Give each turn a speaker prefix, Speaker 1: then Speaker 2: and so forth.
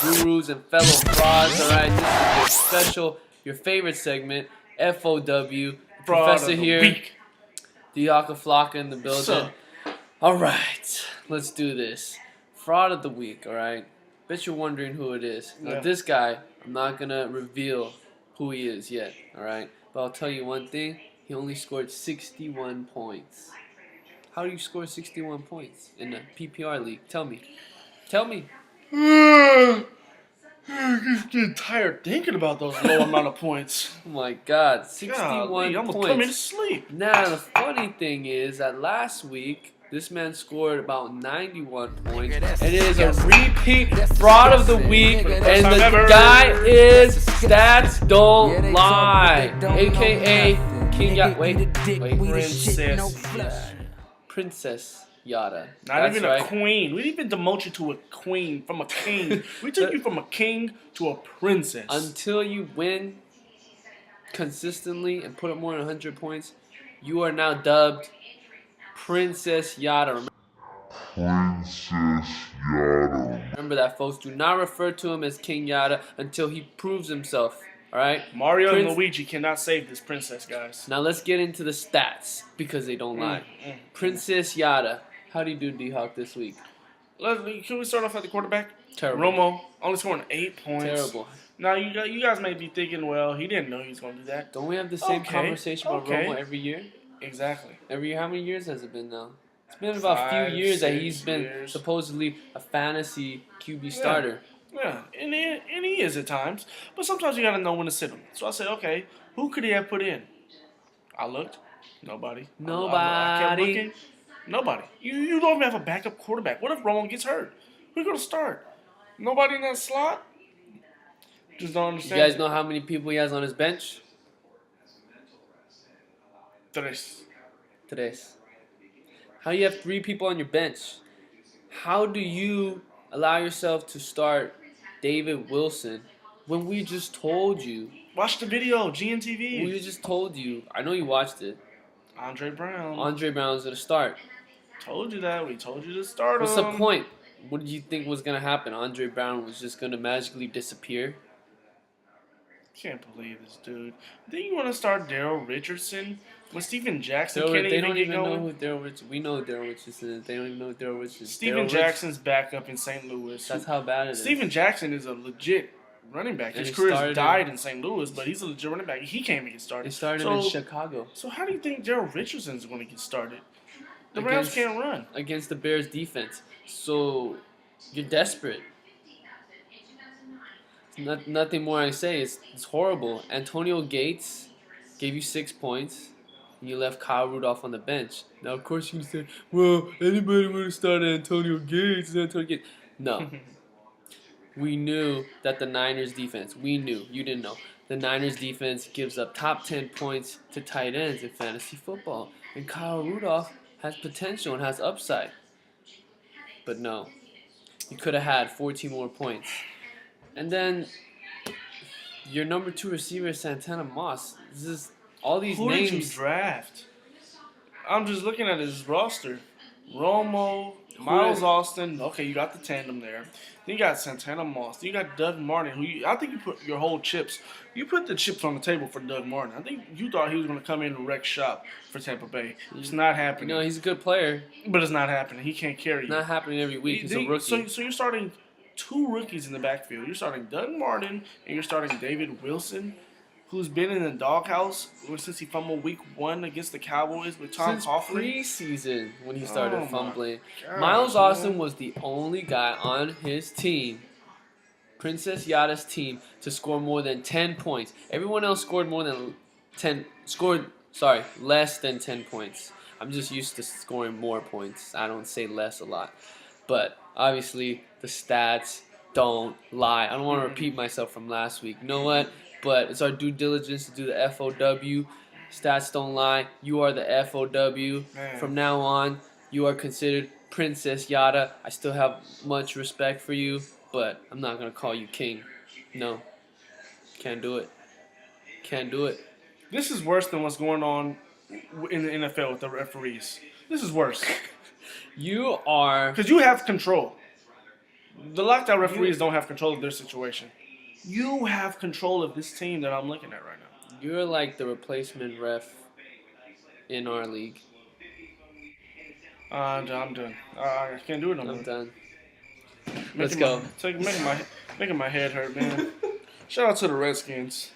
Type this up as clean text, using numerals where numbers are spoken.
Speaker 1: gurus and fellow frauds. All right, this is your special, your favorite segment, FOW. Professor here, Diaka Flocka in the building. All right, let's do this. Fraud of the week. All right, bet you're wondering who it is. Now, this guy, I'm not gonna reveal who he is yet. All right, but I'll tell you one thing: he only scored 61 points. How do you score 61 points in the PPR league? Tell me. Tell me.
Speaker 2: I'm just getting tired thinking about those low amount of points.
Speaker 1: Oh my God, 61
Speaker 2: points.
Speaker 1: Almost
Speaker 2: put me to sleep.
Speaker 1: Now, the funny thing is that last week, this man scored about 91 points. And it is a repeat fraud of the week. And the guy is Stats Don't Lie. A.K.A. King Yada. Princess Yada.
Speaker 2: Not even a queen. We didn't even demote you to a queen from a king. We took you from a king to a princess.
Speaker 1: Until you win consistently and put up more than 100 points, you are now dubbed Princess Yada. Remember that, folks. Do not refer to him as King Yada until he proves himself. All right?
Speaker 2: Mario and Luigi cannot save this princess, guys.
Speaker 1: Now let's get into the stats because they don't lie. Princess Yada. How do you do, D-Hawk, this week?
Speaker 2: Can we start off at the quarterback?
Speaker 1: Terrible.
Speaker 2: Romo only scoring 8 points.
Speaker 1: Terrible.
Speaker 2: Now you guys may be thinking, well, he didn't know he was going to do that.
Speaker 1: Don't we have the same conversation about Romo every year?
Speaker 2: Exactly.
Speaker 1: Every year? How many years has it been now? It's been about a few years that he's been supposedly a fantasy QB starter.
Speaker 2: Yeah, and he is at times. But sometimes you got to know when to sit him. So I said, okay, who could he have put in? I looked. Nobody. I kept looking. Nobody. You don't even have a backup quarterback. What if Romo gets hurt? Who's going to start? Nobody in that slot? Just don't understand.
Speaker 1: You guys know how many people he has on his bench? Tres. How do you have 3 people on your bench? How do you allow yourself to start David Wilson when we just told you?
Speaker 2: Watch the video, GNTV.
Speaker 1: We just told you. I know you watched it.
Speaker 2: Andre Brown's
Speaker 1: going to start.
Speaker 2: Told you that. We told you to start him.
Speaker 1: What's the point? What did you think was going to happen? Andre Brown was just going to magically disappear?
Speaker 2: Can't believe this dude. Then you want to start Daryl Richardson when Steven Jackson can't
Speaker 1: They
Speaker 2: even
Speaker 1: don't
Speaker 2: get
Speaker 1: even
Speaker 2: going?
Speaker 1: know who Daryl Richardson. We know Daryl Richardson is. They don't even know who Daryl Richardson is.
Speaker 2: Steven Jackson's backup in St. Louis.
Speaker 1: That's how bad it is.
Speaker 2: Steven Jackson is a legit running back. His career died in St. Louis, but he's a legit running back. He can't even get started.
Speaker 1: He started in Chicago.
Speaker 2: So how do you think Daryl Richardson's going to get started? The Rams can't run.
Speaker 1: Against the Bears defense. So you're desperate. Nothing more I say. It's horrible. Antonio Gates gave you 6 points, and you left Kyle Rudolph on the bench. Now, of course, you say, well, anybody would have started Antonio Gates. No. We knew that the Niners defense, you didn't know. The Niners defense gives up top 10 points to tight ends in fantasy football. And Kyle Rudolph has potential and has upside. But no. You could have had 14 more points. And then your number 2 receiver is Santana Moss. This is all these names.
Speaker 2: Who did you draft? I'm just looking at his roster. Romo, Miles Austin. Okay, you got the tandem there. Then you got Santana Moss. Then you got Doug Martin. I think you put your whole chips. You put the chips on the table for Doug Martin. I think you thought he was going to come in and wreck shop for Tampa Bay. It's not happening.
Speaker 1: No, he's a good player.
Speaker 2: But it's not happening. He can't carry you.
Speaker 1: It's not happening every week. He's a rookie.
Speaker 2: So you're starting 2 rookies in the backfield. You're starting Doug Martin and you're starting David Wilson, who's been in the doghouse since he fumbled week 1 against the Cowboys with Tom Coughlin.
Speaker 1: Preseason when he started fumbling. Miles Austin was the only guy on his team, Princess Yada's team, to score more than 10 points. Everyone else scored less than 10 points. I'm just used to scoring more points. I don't say less a lot. But obviously the stats don't lie. I don't want to repeat myself from last week. You know what? But it's our due diligence to do the FOW. Stats don't lie. You are the FOW.
Speaker 2: Man.
Speaker 1: From now on, you are considered Princess Yada. I still have much respect for you, but I'm not going to call you king. No. Can't do it. Can't do it.
Speaker 2: This is worse than what's going on in the NFL with the referees. This is worse.
Speaker 1: You are...
Speaker 2: Because you have control. The lockdown referees don't have control of their situation. You have control of this team that I'm looking at right now.
Speaker 1: You're like the replacement ref in our league.
Speaker 2: I'm done. I can't do it no
Speaker 1: I'm
Speaker 2: more.
Speaker 1: done. Let's
Speaker 2: Making my
Speaker 1: go.
Speaker 2: making my head hurt, man. Shout out to the Redskins.